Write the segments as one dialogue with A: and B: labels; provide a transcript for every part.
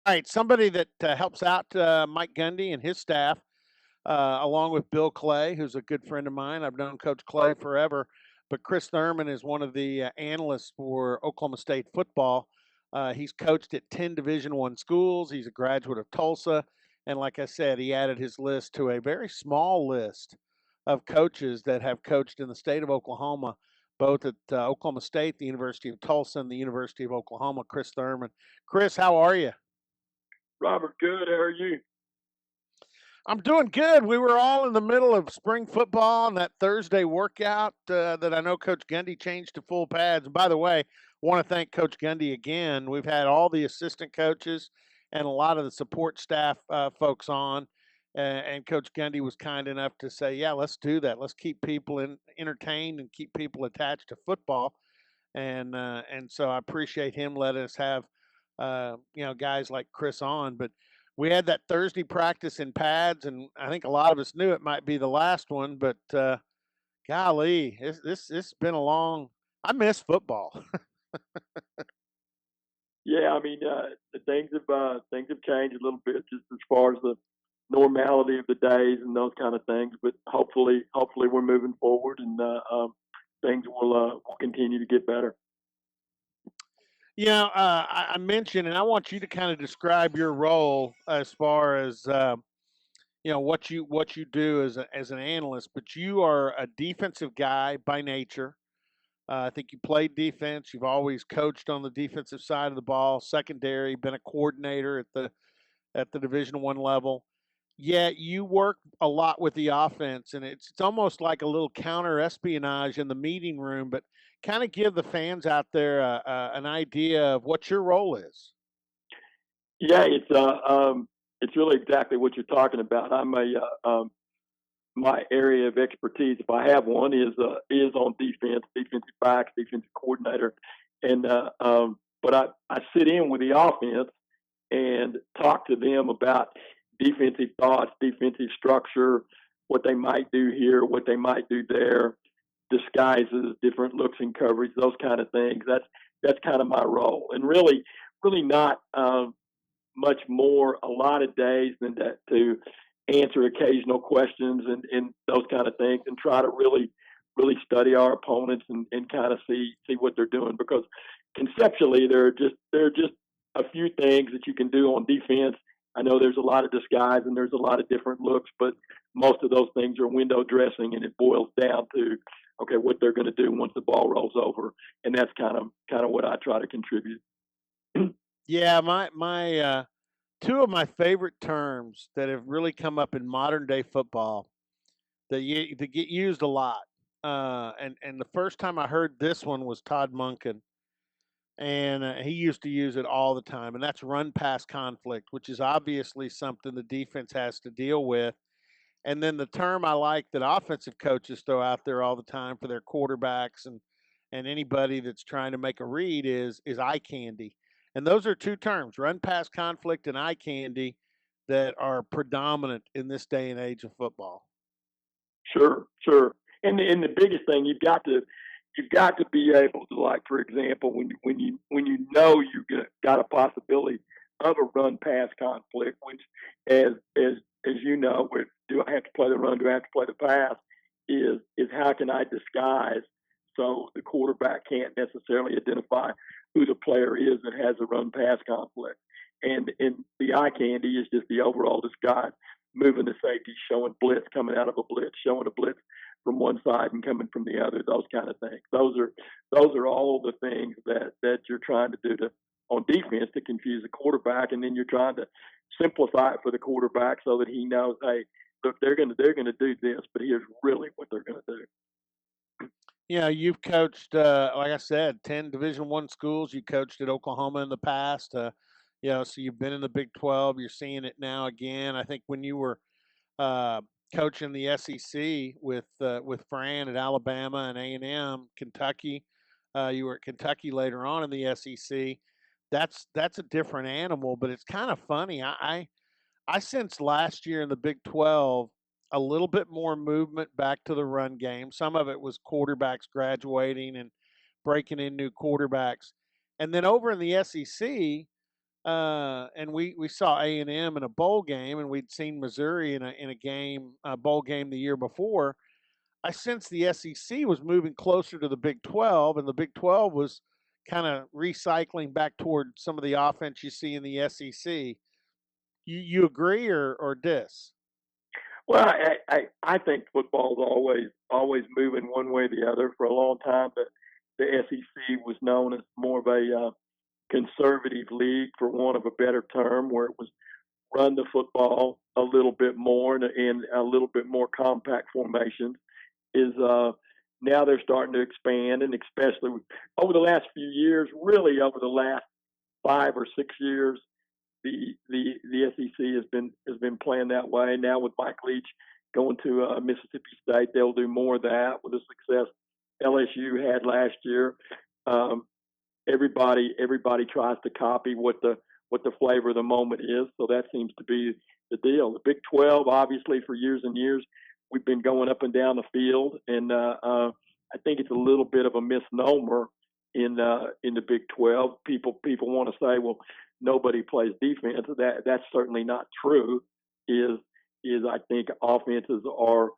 A: All right, somebody that helps out Mike Gundy and his staff, along with Bill Clay, who's a good friend of mine. I've known Coach Clay forever, but Chris Thurman is one of the analysts for Oklahoma State football. He's coached at 10 Division I schools. He's a graduate of Tulsa, and like I said, he added his list to a very small list of coaches that have coached in the state of Oklahoma, both at Oklahoma State, the University of Tulsa, and the University of Oklahoma. Chris Thurman. Chris, how are you?
B: Robert, good. How are you?
A: I'm doing good. We were all in the middle of spring football and that Thursday workout that I know Coach Gundy changed to full pads. And by the way, want to thank Coach Gundy again. We've had all the assistant coaches and a lot of the support staff folks on, and Coach Gundy was kind enough to say, "Yeah, let's do that. Let's keep people entertained and keep people attached to football." And so I appreciate him letting us have guys like Chris on, but we had that Thursday practice in pads, and I think a lot of us knew it might be the last one. But golly, it's been a long. I miss football.
B: Yeah, I mean, the things have changed a little bit just as far as the normality of the days and those kind of things. But hopefully, we're moving forward and things will continue to get better.
A: I mentioned, and I want you to kind of describe your role as far as what you do as an analyst. But you are a defensive guy by nature. I think you played defense. You've always coached on the defensive side of the ball, secondary, been a coordinator at the Division I level. Yet you work a lot with the offense, and it's almost like a little counter espionage in the meeting room. But kind of give the fans out there an idea of what your role is.
B: Yeah, it's really exactly what you're talking about. My area of expertise, if I have one, is on defense, defensive backs, defensive coordinator, and but I sit in with the offense and talk to them about defensive thoughts, defensive structure, what they might do here, what they might do there, disguises, different looks and coverage, those kind of things. That's kind of my role, and really not much more a lot of days than that to answer occasional questions and those kind of things, and try to really study our opponents and kind of see what they're doing, because conceptually there are just a few things that you can do on defense. I know there's a lot of disguise and there's a lot of different looks, but most of those things are window dressing, and it boils down to okay, what they're going to do once the ball rolls over, and that's kind of what I try to contribute.
A: Yeah, my two of my favorite terms that have really come up in modern day football that get used a lot. And the first time I heard this one was Todd Munkin, and he used to use it all the time, and that's run pass conflict, which is obviously something the defense has to deal with. And then the term I like that offensive coaches throw out there all the time for their quarterbacks and anybody that's trying to make a read is eye candy. And those are two terms, run pass conflict and eye candy, that are predominant in this day and age of football.
B: Sure, sure. And the biggest thing you've got to be able to, like, for example, when you know got a possibility of a run pass conflict, which as you know, do I have to play the run? Do I have to play the pass? Is how can I disguise so the quarterback can't necessarily identify who the player is that has a run pass conflict? And the eye candy is just the overall disguise, moving the safety, showing blitz, coming out of a blitz, showing a blitz from one side and coming from the other. Those kind of things. Those are all the things that you're trying to do to on defense to confuse the quarterback, and then you're trying to simplify it for the quarterback so that he knows, hey, look, they're gonna do this, but here's really what they're gonna do.
A: You've coached, like I said, 10 Division I schools. You coached at Oklahoma in the past. So you've been in the Big 12. You're seeing it now again. I think when you were uh, coaching the SEC with Fran at Alabama and A&M, Kentucky. You were at Kentucky later on in the SEC. That's a different animal, but it's kind of funny. I sensed last year in the Big 12 a little bit more movement back to the run game. Some of it was quarterbacks graduating and breaking in new quarterbacks. And then over in the SEC, and we saw A&M in a bowl game, and we'd seen Missouri in a game, a bowl game the year before. I sensed the SEC was moving closer to the Big 12, and the Big 12 was kind of recycling back toward some of the offense you see in the SEC. You agree or dis?
B: Well, I think football's always moving one way or the other. For a long time, the SEC was known as more of a conservative league, for want of a better term, where it was run the football a little bit more and a little bit more compact formations. Is Now they're starting to expand, and especially over the last few years, really over the last 5 or 6 years, the SEC has been playing that way. Now with Mike Leach going to Mississippi State, they'll do more of that with the success LSU had last year. Um, everybody tries to copy what the flavor of the moment is. So that seems to be the deal. The Big 12, obviously, for years and years, we've been going up and down the field, and I think it's a little bit of a misnomer in the Big 12. People want to say, well, nobody plays defense. That's certainly not true. Is I think offenses are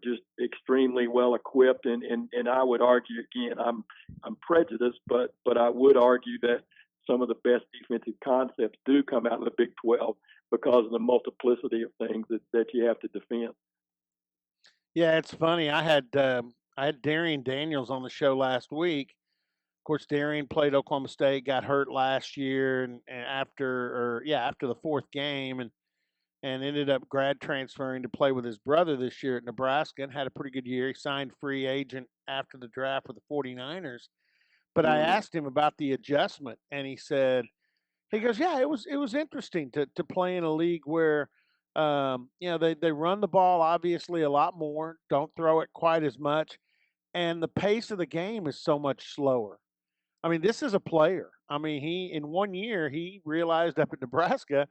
B: just extremely well equipped, and I would argue again, I'm prejudiced, but I would argue that some of the best defensive concepts do come out of the Big 12 because of the multiplicity of things that you have to defend.
A: Yeah, it's funny. I had Darian Daniels on the show last week. Of course, Darian played Oklahoma State, got hurt last year, and after the fourth game, and ended up grad transferring to play with his brother this year at Nebraska, and had a pretty good year. He signed free agent after the draft with the 49ers. But I
B: Mm-hmm.
A: asked him about the adjustment, and he goes, yeah, it was interesting to play in a league where they run the ball obviously a lot more, don't throw it quite as much, and the pace of the game is so much slower. I mean, this is a player. I mean, he in 1 year he realized up at Nebraska,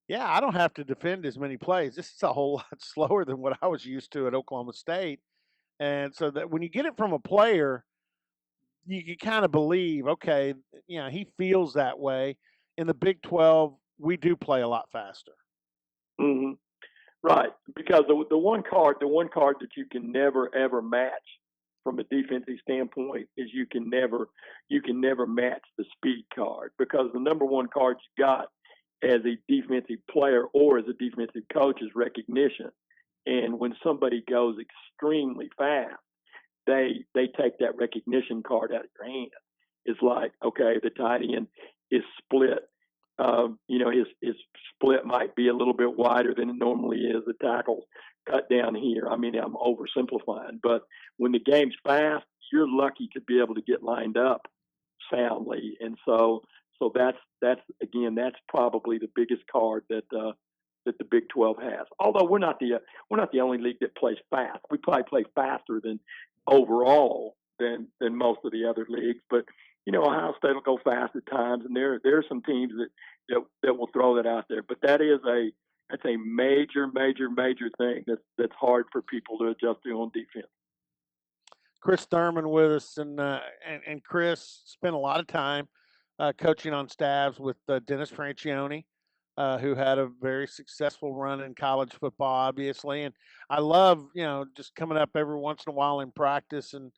A: yeah, I don't have to defend as many plays. This is a whole lot slower than what I was used to at Oklahoma State. And so that when you get it from a player, you kind of believe, okay, he feels that way. In the Big 12, we do play a lot faster.
B: Mm-hmm. Right, because the one card that you can never ever match from a defensive standpoint is you can never match the speed card, because the number one card you got as a defensive player or as a defensive coach is recognition. And when somebody goes extremely fast, they take that recognition card out of your hand. It's like, okay, the tight end is split. His split might be a little bit wider than it normally is. The tackle's cut down here. I mean, I'm oversimplifying, but when the game's fast, you're lucky to be able to get lined up soundly, and so that's probably the biggest card that the Big 12 has. Although we're not the only league that plays fast. We probably play faster than overall than most of the other leagues. But Ohio State will go fast at times, and there are some teams that will throw that out there. But that's a major thing that's hard for people to adjust to on defense.
A: Chris Thurman with us, and Chris spent a lot of time coaching on staffs with Dennis Franchione, who had a very successful run in college football, obviously. And I love, just coming up every once in a while in practice and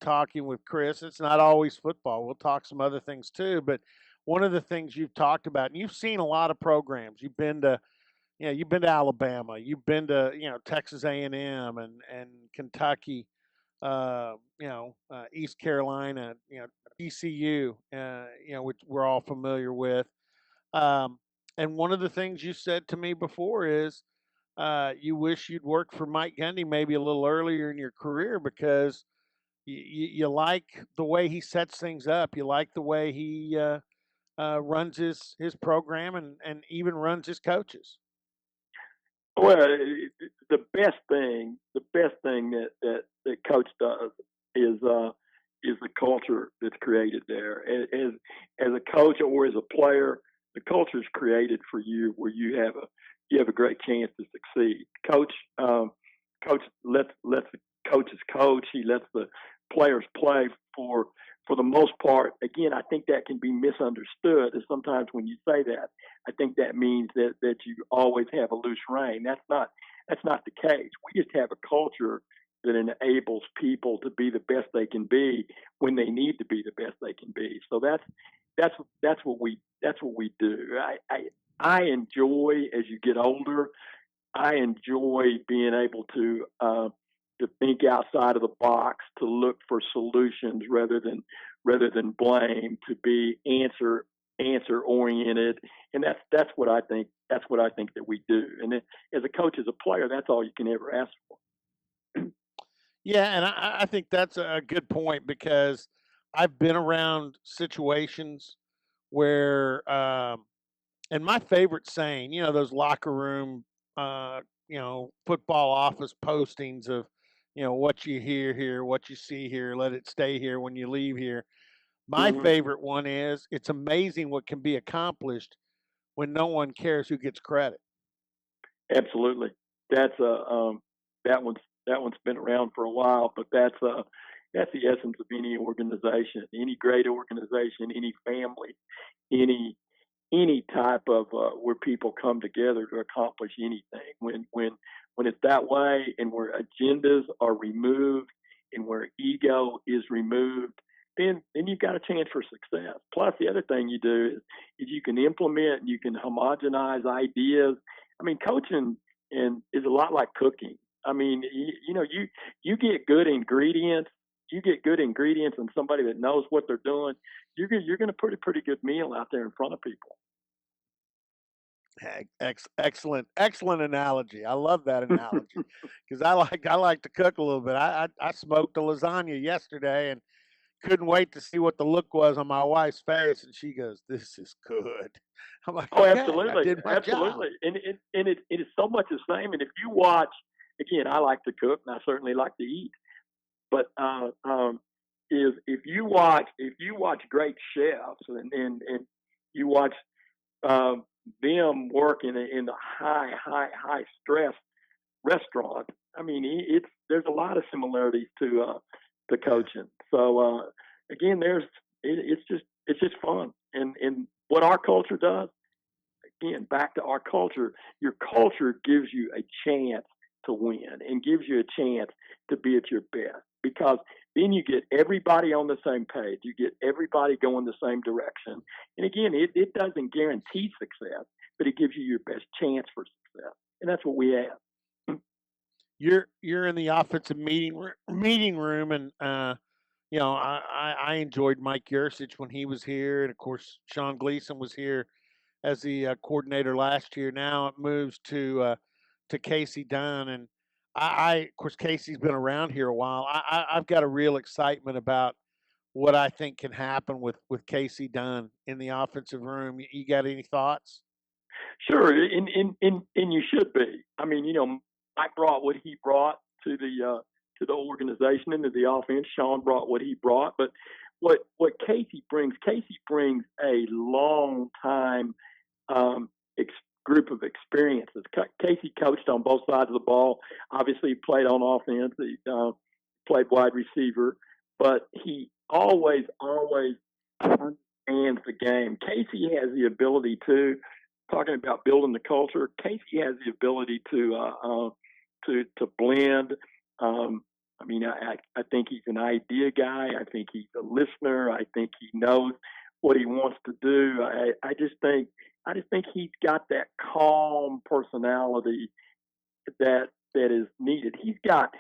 A: talking with Chris. It's not always football. We'll talk some other things too. But one of the things you've talked about, and you've seen a lot of programs. You've been to Alabama, you've been to Texas A&M and Kentucky, East Carolina, TCU, which we're all familiar with. Um, and one of the things you said to me before is you wish you'd worked for Mike Gundy maybe a little earlier in your career because you like the way he sets things up. You like the way he runs his program and even runs his coaches.
B: Well, the best thing that coach does is the culture that's created there. As a coach or as a player, the culture is created for you where you have a great chance to succeed. Coach lets the coaches coach. He lets the players play for for the most part, again, I think that can be misunderstood. And sometimes when you say that, I think that means that you always have a loose rein. That's not the case. We just have a culture that enables people to be the best they can be when they need to be the best they can be. So that's what we do. I enjoy, as you get older, I enjoy being able to think outside of the box, to look for solutions rather than blame, to be answer oriented, and that's what I think. That's what I think that we do. And then, as a coach, as a player, that's all you can ever ask for.
A: Yeah, and I think that's a good point because I've been around situations where, and my favorite saying, those locker room, football office postings of, what you hear here, what you see here, let it stay here when you leave here. My
B: Hmm.
A: favorite one is it's amazing what can be accomplished when no one cares who gets credit.
B: Absolutely. That's that one's been around for a while, but that's the essence of any organization, any great organization, any family, any any type of where people come together to accomplish anything. When it's that way, and where agendas are removed, and where ego is removed, then you've got a chance for success. Plus, the other thing you do is you can implement, and you can homogenize ideas. I mean, coaching is a lot like cooking. I mean, you get good ingredients. You get good ingredients and somebody that knows what they're doing. You're going to put a pretty good meal out there in front of people.
A: Excellent analogy. I love that analogy because I like to cook a little bit. I smoked a lasagna yesterday and couldn't wait to see what the look was on my wife's face, and she goes, "This is good." I'm like,
B: Oh,
A: "Okay, I
B: absolutely,
A: did my job."
B: absolutely, and it is so much the same. And if you watch, again, I like to cook, and I certainly like to eat. But is if you watch great chefs, and you watch um, them work in the high stress restaurant. I mean, there's a lot of similarities to
A: Yeah.
B: coaching. So again, it's just fun, and what our culture does, again, back to our culture, your culture gives you a chance to win, and gives you a chance to be at your best, because then you get everybody on the same page. You get everybody going the same direction. And again, it doesn't guarantee success, but it gives you your best chance for success. And that's what we have.
A: You're in the offensive meeting room, and I enjoyed Mike Yursich when he was here, and of course Sean Gleason was here as the coordinator last year. Now it moves to Casey Dunn, and of course Casey's been around here a while. I've got a real excitement about what I think can happen with Casey Dunn in the offensive room. You got any thoughts?
B: Sure, and you should be. I mean, Mike brought what he brought to the organization and to the offense. Sean brought what he brought, but what Casey brings a long time group of experiences. Casey coached on both sides of the ball. Obviously, he played on offense. He played wide receiver, but he always understands the game. Casey has the ability to, talking about building the culture. Casey has the ability to blend. I mean, I think he's an idea guy. I think he's a listener. I think he knows what he wants to do. I just think he's got that calm personality that is needed. He's got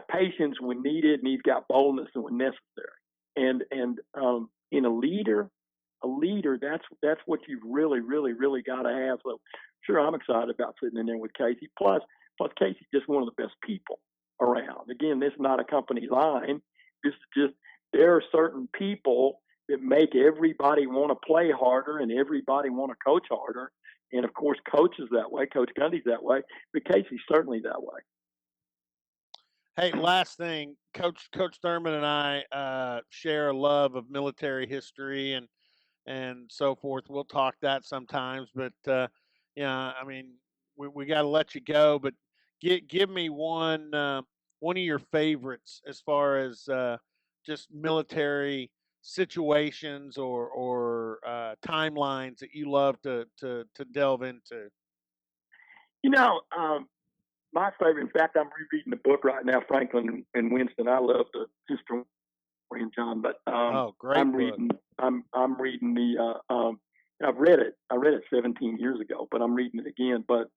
B: patience when needed, and he's got boldness when necessary. And in a leader, that's what you've really got to have. So, sure, I'm excited about sitting in there with Casey. Plus, Casey's just one of the best people around. Again, this is not a company line. This is just, there are certain people that make everybody want to play harder, and everybody want to coach harder. And of course, Coach is that way. Coach Gundy's that way, but Casey's certainly that way.
A: Hey, last thing, Coach Thurman and I share a love of military history and so forth. We'll talk that sometimes, but yeah, I mean, we got to let you go. But give me one of your favorites as far as just military situations or timelines that you love to delve into?
B: You know, my favorite. In fact, I'm rereading the book right now, Franklin and Winston. I love the historian John, but
A: Oh, great
B: I'm
A: book.
B: reading. I'm reading the. I've read it. I read it 17 years ago, but I'm reading it again. But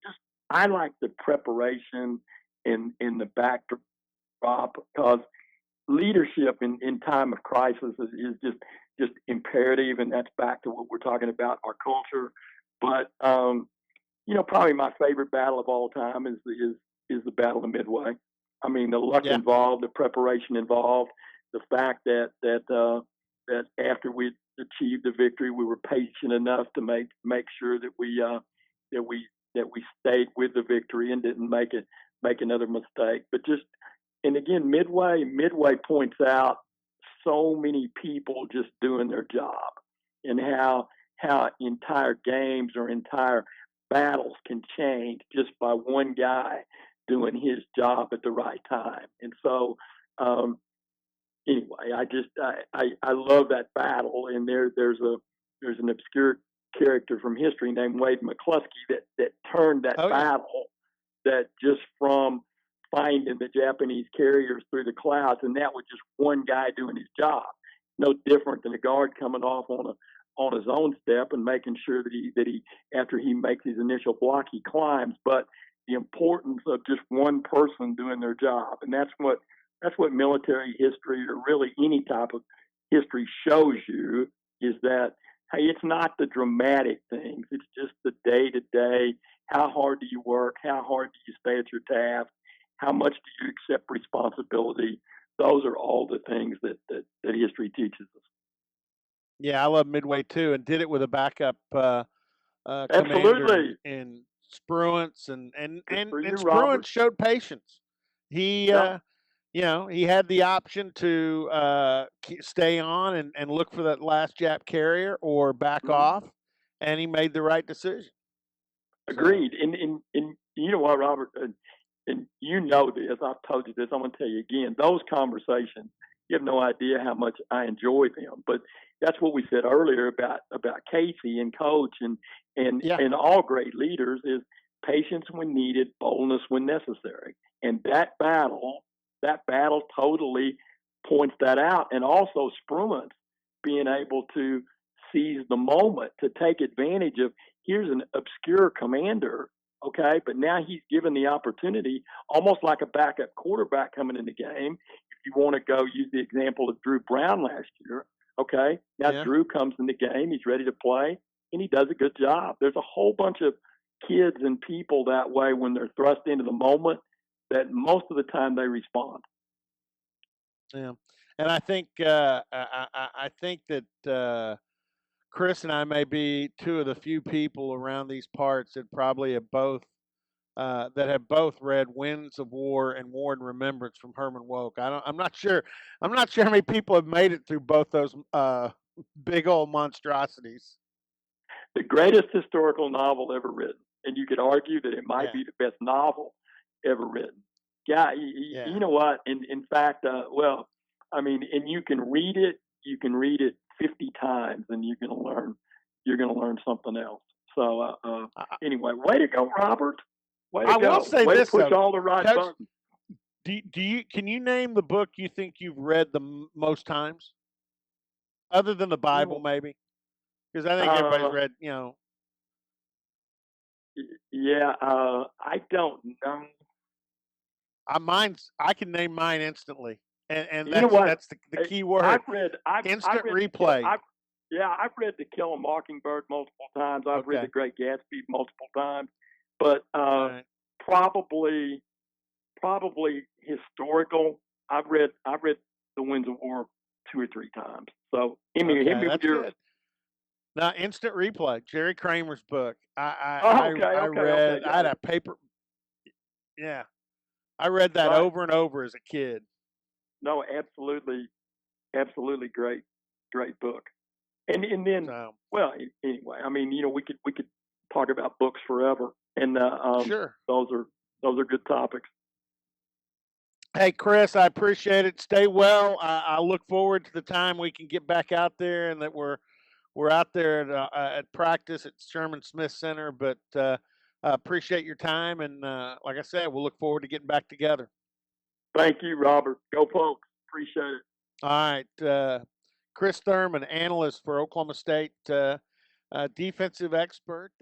B: just I like the preparation in the backdrop because leadership in time of crisis is just imperative, and that's back to what we're talking about, our culture. But probably my favorite battle of all time is the Battle of Midway. I mean, the luck
A: Yeah.
B: involved, the preparation involved, the fact that after we achieved the victory, we were patient enough to make sure that we that we stayed with the victory and didn't make another mistake. But just and again, Midway points out so many people just doing their job and how entire games or entire battles can change just by one guy doing his job at the right time. And so, anyway, I love that battle. And there's an obscure character from history named Wade McCluskey that turned that
A: Oh yeah.
B: battle that just from finding the Japanese carriers through the clouds, and that was just one guy doing his job. No different than a guard coming off on his own step and making sure that he after he makes his initial block he climbs. But the importance of just one person doing their job, and that's what military history or really any type of history shows you is that hey, it's not the dramatic things. It's just the day to day. How hard do you work? How hard do you stay at your task? How much do you accept responsibility? Those are all the things that history teaches us.
A: Yeah, I love Midway too, and did it with a backup commander
B: Absolutely.
A: in Spruance,
B: Good for
A: and
B: you,
A: Spruance
B: Robert.
A: showed patience. He
B: Yep.
A: he had the option to stay on and look for that last Jap carrier or back
B: Mhm.
A: off, and he made the right decision. So
B: Agreed. And you know what, Robert, and you know this. I've told you this. I'm going to tell you again. Those conversations, you have no idea how much I enjoy them. But that's what we said earlier about Casey and Coach
A: yeah,
B: and all great leaders is patience when needed, boldness when necessary. And that battle totally points that out. And also Spruance being able to seize the moment to take advantage of here's an obscure commander, okay, but now he's given the opportunity, almost like a backup quarterback coming in the game. If you want to go use the example of Drew Brown last year, okay, now
A: yeah.
B: Drew comes in the game, he's ready to play, and he does a good job. There's a whole bunch of kids and people that way when they're thrust into the moment that most of the time they respond.
A: Yeah, and I think I think that Chris and I may be two of the few people around these parts that probably have both read Winds of War and War and Remembrance from Herman Wouk. I'm not sure. I'm not sure how many people have made it through both those big old monstrosities.
B: The greatest historical novel ever written, and you could argue that it might
A: Yeah,
B: be the best novel ever written. Yeah,
A: yeah.
B: you know what? In fact, well, I mean, and you can read it. You can read it 50 times, and you're going to learn. You're going to learn something else. So, anyway, way to go, Robert. Way to
A: I will
B: go.
A: say
B: Way to
A: this
B: push
A: though,
B: all the right
A: Coach.
B: buttons.
A: Do you can you name the book you think you've read the most times, other than the Bible,
B: Ooh,
A: maybe? Because I think everybody's
B: Uh,
A: read.
B: yeah, I don't know.
A: I can name mine instantly, and
B: You know what?
A: that's the key
B: I've
A: word.
B: read I've
A: Instant
B: read the kill
A: replay.
B: I've yeah, I've read To Kill a Mockingbird multiple times. I've read The
A: Okay.
B: Great Gatsby multiple times, but
A: All right.
B: probably probably historical. I've read The Winds of War 2 or 3 times. So hit
A: Okay,
B: me with
A: that's
B: yours.
A: good. Now, instant replay, Jerry Kramer's book.
B: Oh, okay,
A: I
B: okay, okay.
A: read. I
B: Yeah,
A: had a paper. Yeah, I read that
B: right.
A: over and over as a kid.
B: No, absolutely, absolutely great book. And then,
A: So
B: well, anyway, I mean, we could talk about books forever, and
A: sure.
B: those are good topics.
A: Hey, Chris, I appreciate it. Stay well. I look forward to the time we can get back out there and that we're out there at practice at Sherman Smith Center. But I appreciate your time, and like I said, we'll look forward to getting back together.
B: Thank you, Robert. Go Pokes. Appreciate it.
A: All right, Chris Thurman, analyst for Oklahoma State, defensive expert.